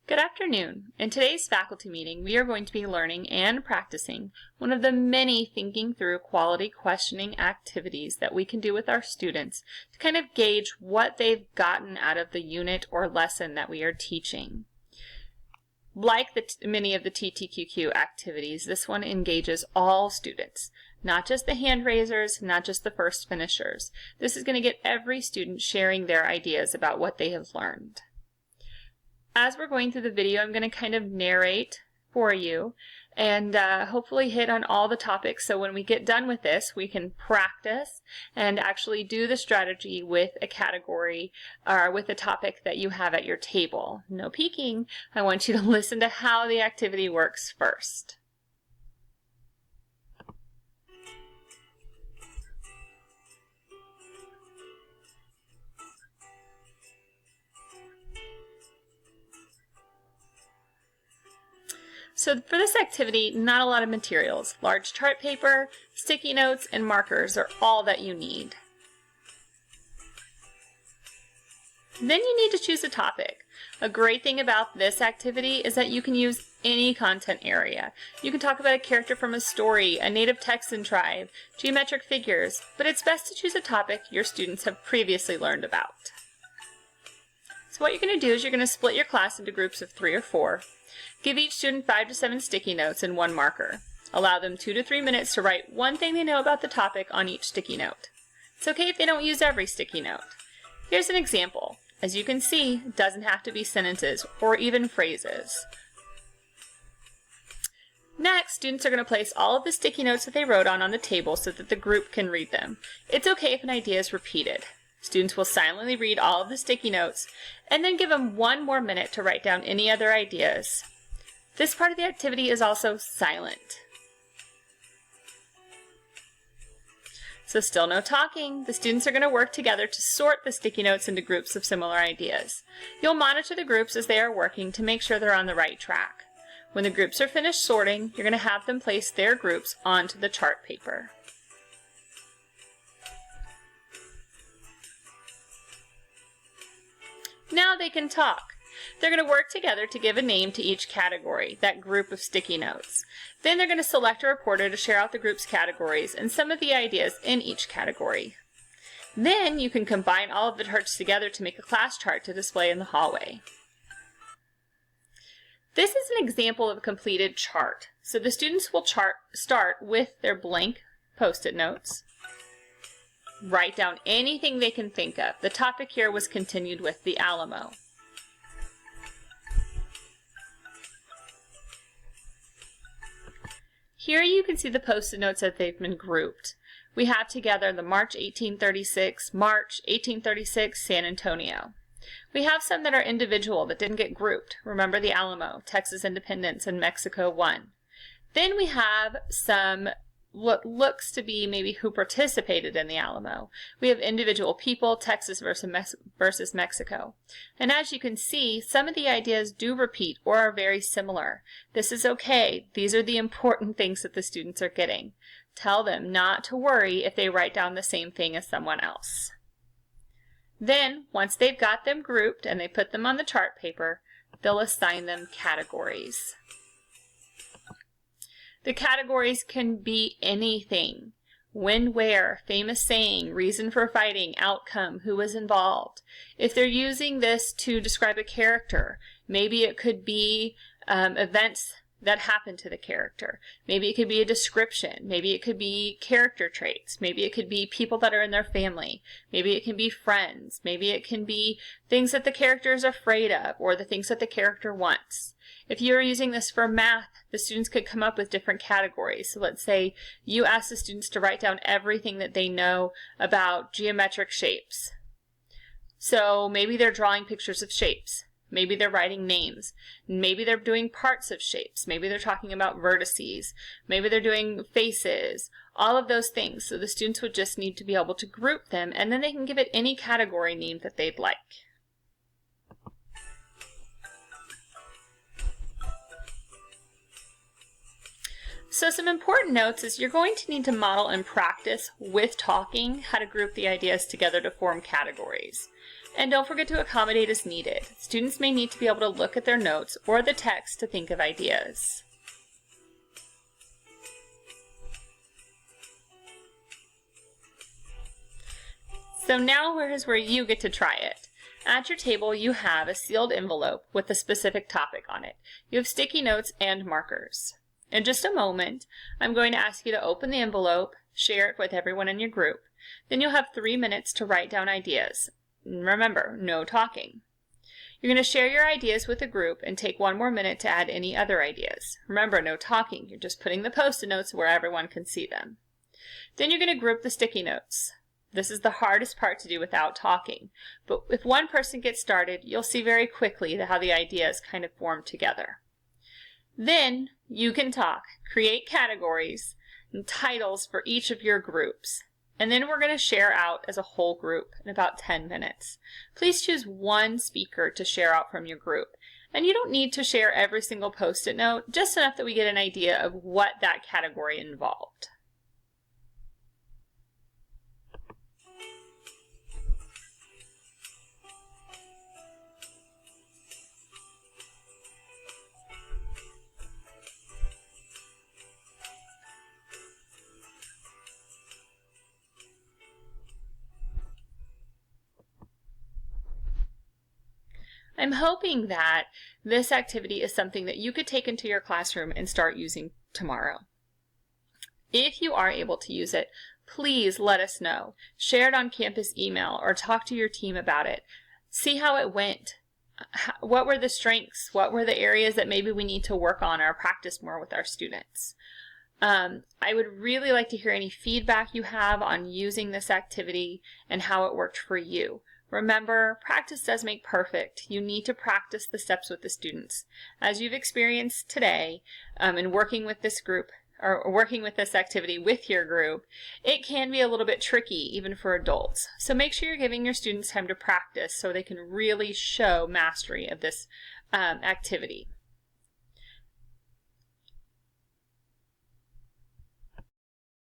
Good afternoon. In today's faculty meeting, we are going to be learning and practicing one of the many thinking through quality questioning activities that we can do with our students to kind of gauge what they've gotten out of the unit or lesson that we are teaching. Like many of the TTQQ activities, this one engages all students, not just the hand raisers, not just the first finishers. This is going to get every student sharing their ideas about what they have learned. As we're going through the video, I'm going to kind of narrate for you and hopefully hit on all the topics, so when we get done with this, we can practice and actually do the strategy with a category or with a topic that you have at your table. No peeking. I want you to listen to how the activity works first. So for this activity, not a lot of materials. Large chart paper, sticky notes, and markers are all that you need. Then you need to choose a topic. A great thing about this activity is that you can use any content area. You can talk about a character from a story, a native Texan tribe, geometric figures, but it's best to choose a topic your students have previously learned about. So what you're going to do is you're going to split your class into groups of 3 or 4. Give each student 5 to 7 sticky notes and 1 marker. Allow them 2 to 3 minutes to write one thing they know about the topic on each sticky note. It's okay if they don't use every sticky note. Here's an example. As you can see, it doesn't have to be sentences or even phrases. Next, students are going to place all of the sticky notes that they wrote on the table so that the group can read them. It's okay if an idea is repeated. Students will silently read all of the sticky notes and then give them 1 more minute to write down any other ideas. This part of the activity is also silent. So still no talking. The students are going to work together to sort the sticky notes into groups of similar ideas. You'll monitor the groups as they are working to make sure they're on the right track. When the groups are finished sorting, you're going to have them place their groups onto the chart paper. Now they can talk. They're going to work together to give a name to each category, that group of sticky notes. Then they're going to select a reporter to share out the group's categories and some of the ideas in each category. Then you can combine all of the charts together to make a class chart to display in the hallway. This is an example of a completed chart. So the students will start with their blank Post-it notes. Write down anything they can think of. The topic here was continued with the Alamo. Here you can see the Post-it notes that they've been grouped. We have together the March 1836, San Antonio. We have some that are individual that didn't get grouped. Remember the Alamo, Texas independence, and Mexico won. Then we have some what looks to be maybe who participated in the Alamo. We have individual people, Texas versus Mexico. And as you can see, some of the ideas do repeat or are very similar. This is okay. These are the important things that the students are getting. Tell them not to worry if they write down the same thing as someone else. Then, once they've got them grouped and they put them on the chart paper, they'll assign them categories. The categories can be anything. When, where, famous saying, reason for fighting, outcome, who was involved. If they're using this to describe a character, maybe it could be events that happened to the character. Maybe it could be a description. Maybe it could be character traits. Maybe it could be people that are in their family. Maybe it can be friends. Maybe it can be things that the character is afraid of or the things that the character wants. If you're using this for math, the students could come up with different categories. So let's say you ask the students to write down everything that they know about geometric shapes. So maybe they're drawing pictures of shapes. Maybe they're writing names. Maybe they're doing parts of shapes. Maybe they're talking about vertices. Maybe they're doing faces. All of those things. So the students would just need to be able to group them, and then they can give it any category name that they'd like. So some important notes is you're going to need to model and practice with talking how to group the ideas together to form categories. And don't forget to accommodate as needed. Students may need to be able to look at their notes or the text to think of ideas. So now here's where you get to try it. At your table, you have a sealed envelope with a specific topic on it. You have sticky notes and markers. In just a moment, I'm going to ask you to open the envelope, share it with everyone in your group. Then you'll have 3 minutes to write down ideas. Remember, no talking. You're going to share your ideas with the group and take 1 more minute to add any other ideas. Remember, no talking. You're just putting the post-it notes where everyone can see them. Then you're going to group the sticky notes. This is the hardest part to do without talking, but if one person gets started, you'll see very quickly how the ideas kind of form together. Then you can talk, create categories and titles for each of your groups, and then we're going to share out as a whole group in about 10 minutes. Please choose one speaker to share out from your group, and you don't need to share every single post-it note, just enough that we get an idea of what that category involved. I'm hoping that this activity is something that you could take into your classroom and start using tomorrow. If you are able to use it, please let us know. Share it on campus email or talk to your team about it. See how it went. What were the strengths? What were the areas that maybe we need to work on or practice more with our students? I would really like to hear any feedback you have on using this activity and how it worked for you. Remember, practice does make perfect. You need to practice the steps with the students. As you've experienced today in working with this group, or working with this activity with your group, it can be a little bit tricky even for adults. So make sure you're giving your students time to practice so they can really show mastery of this activity.